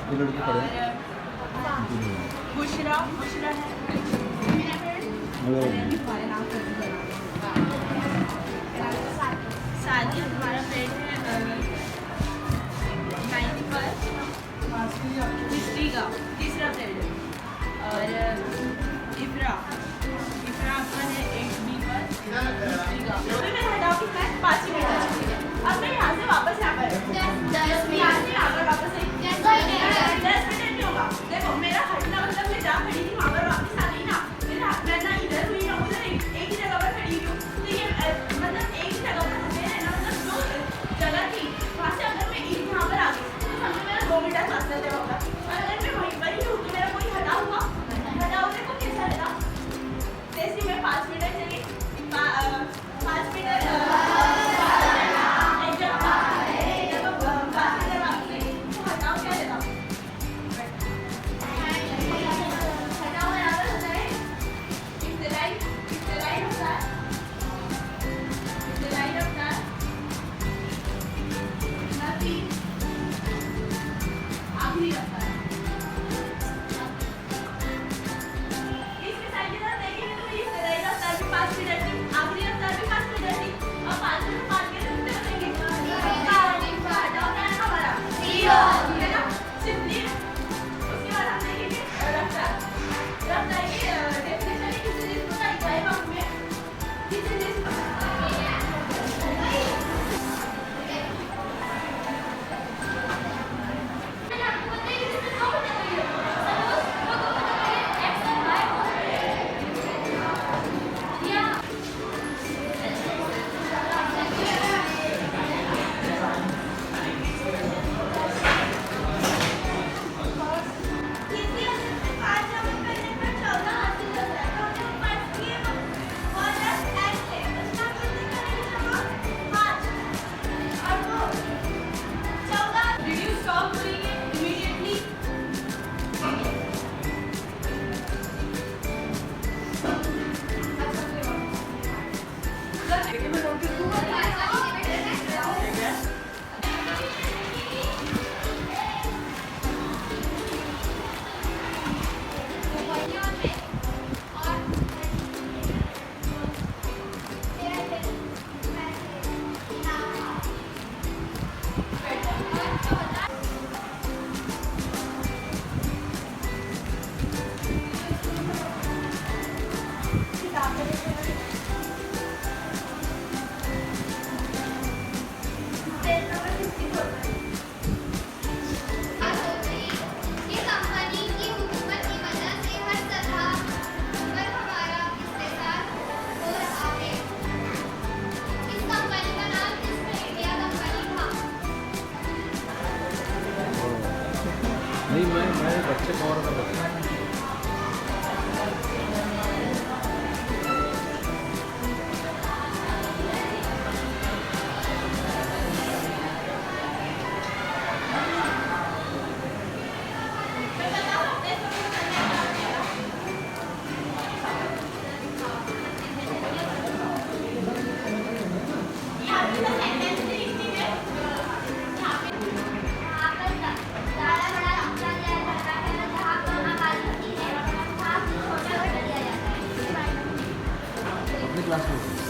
ये लड़के खड़े हैं। बुशरा बुशरा है सादिया हमारा फ्रेंड है 9th पर हिस्ट्री का तीसरा फ्रेंड है और इफ्रा इफ्रा आपका है 8B पर हिस्ट्री का मैं हटाओ कि मैं 5 मिनट अब मैं यहाँ से वापस यहाँ पर 10 मिनट यहाँ से यहाँ पर वापस 10 मिनट नहीं होगा। देखो मेरा हटना मतलब मैं जहाँ खड़ी थी वहाँ पर वापस आ गई ना। मेरा मैं ना इधर हुई ना उधर एक ही जगह पर खड़ी हुई हूँ। तो ये मतलब एक ही जगह पर हमें रहना मतलब जो जगह थी वहाँ से अगर मैं यहाँ पर आ गई तो समझो मेरा 2 मीटर फासला तय होगा। और अगर मैं वहीं पर ही हूँ तो मेरा कोई हटा हुआ को कैसा लगा। जैसे मैं 5 मिनट चली 5 मिनट नहीं मैं बच्चे को और कर रहा हूँ। अपनी क्लास में